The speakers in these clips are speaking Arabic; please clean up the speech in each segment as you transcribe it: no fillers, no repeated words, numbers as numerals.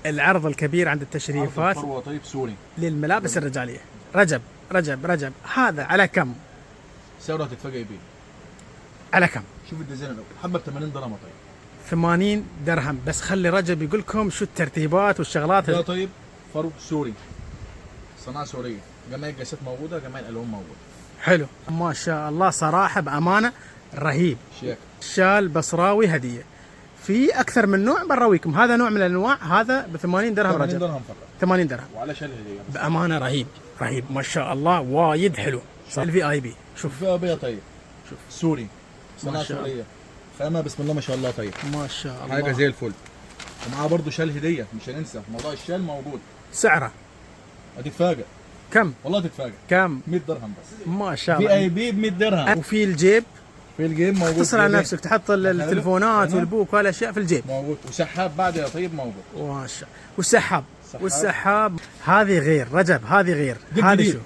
العرض الكبير عند التشريفات فروه طيب سوري للملابس الرجاليه. رجب هذا على كم؟ سعره هتتفاجئ بيه. على كم؟ شوف الديزاين الاول، حبه ب 80 درهم طيب. 80 درهم بس. خلي رجب يقول لكم شو الترتيبات والشغلات ده طيب فرو سوري، صناعه سوريه، جميع القياسات موجوده، جميع الالوان موجوده. حلو ما شاء الله صراحه بامانه رهيب. شيك. شال بصراوي هديه في اكثر من نوع براويكم. هذا نوع من الانواع، هذا ب 80 درهم 80 رجب. درهم فقط. 80 درهم وعلى شال هديه بامانه رهيب ما شاء الله وايد حلو. الفي اي بي شوف فيها بيض طيب، شوف سوري، صناعه ما شاء الله. سوريه، خامه بسم الله ما شاء الله طيب، ما شاء الله حاجه زي الفل. ومعاه برضه شال هديه، مش هننسى موضوع الشال موجود. سعره هتتفاجئ كم؟ والله هتتفاجئ. كم؟ 100 درهم بس. ما شاء في الله. اي بي ب 100 درهم. وفي الجيب في الجيب موجود. تتصل على جيبين. نفسك تحط التليفونات هنا. والبوك والاشياء في الجيب. موجود. وسحاب بعد يا طيب موجود. ما شاء. والسحاب هذه غير رجب، هذه غير. هذه شو؟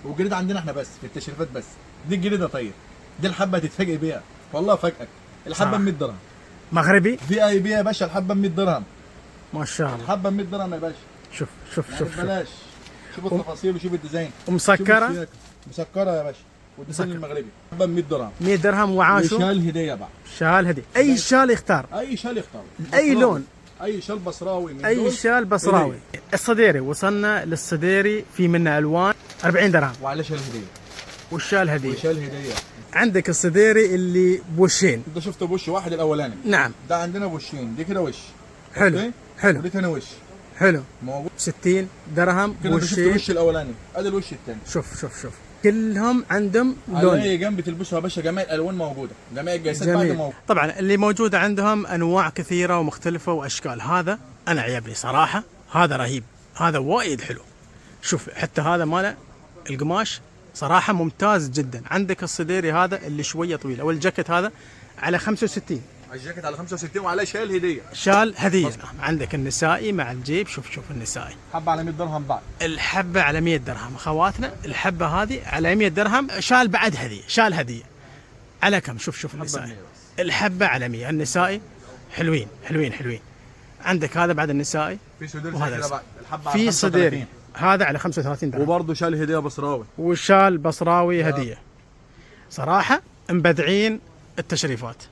والجريدة عندنا احنا بس في التشريفات بس. دي الجريدة طيب، دي الحبة هتتفاجئ بيها والله فاجئك. الحبة ب 100 درهم مغربي في اي بي يا باشا. الحبة ب 100 درهم. ما شاء الله. الحبة ب 100 درهم يا باشا. شوف بلاش. شوف التفاصيل وشوف الديزاين. ومسكره. مسكرة يا باشا. والديزاين المغربي. الحبة ب 100 درهم. 100 درهم وعاشو. وشال هدية بقى. شال هدي اي شال يختار. اي شال يختار. اي لون. اي شال بصراوي من اي دول. شال بصراوي. الصديري وصلنا للصديري في منه الوان 40 درهم. وعلى شال هدية. والشال هديه. وشال هدية. عندك الصديري اللي بوشين. انت شفت بوش واحد الاولاني. نعم. ده عندنا بوشين، دي كده وش. حلو. أوكي؟ حلو. ودي تاني وش. حلو. موجود. 60 درهم كده انت شفت بوشين. الوش الاولاني، ادي الوش الثاني. شوف كلهم عندهم على لون. اي جنب تلبسه يا باشا، جميع الالوان موجوده، جميع القياسات بعد جميل. موجود. طبعا اللي موجوده عندهم انواع كثيره ومختلفه واشكال. هذا انا عجبني صراحه، هذا رهيب، هذا وايد حلو. شوف حتى هذا ماله القماش صراحه ممتاز جدا. عندك الصديري هذا اللي شويه طويل، او الجاكيت هذا على 65. الجاكيت على 65 وعليه شال هديه. شال هديه. عندك النسائي مع الجيب. شوف النسائي حبه على 100 درهم بعد. الحبه على 100 درهم اخواتنا. الحبه هذه على 100 درهم. شال بعد هديه. شال هديه على كم؟ شوف النسائي. الحبه على 100. النسائي حلوين. عندك هذا بعد النسائي. في صديري وهذا كده بعد. الحبه على في 35. صديري هذا على 35 درهم. وبرضه شال هديه بصراوي. وشال بصراوي هديه. صراحه مبدعين التشريفات.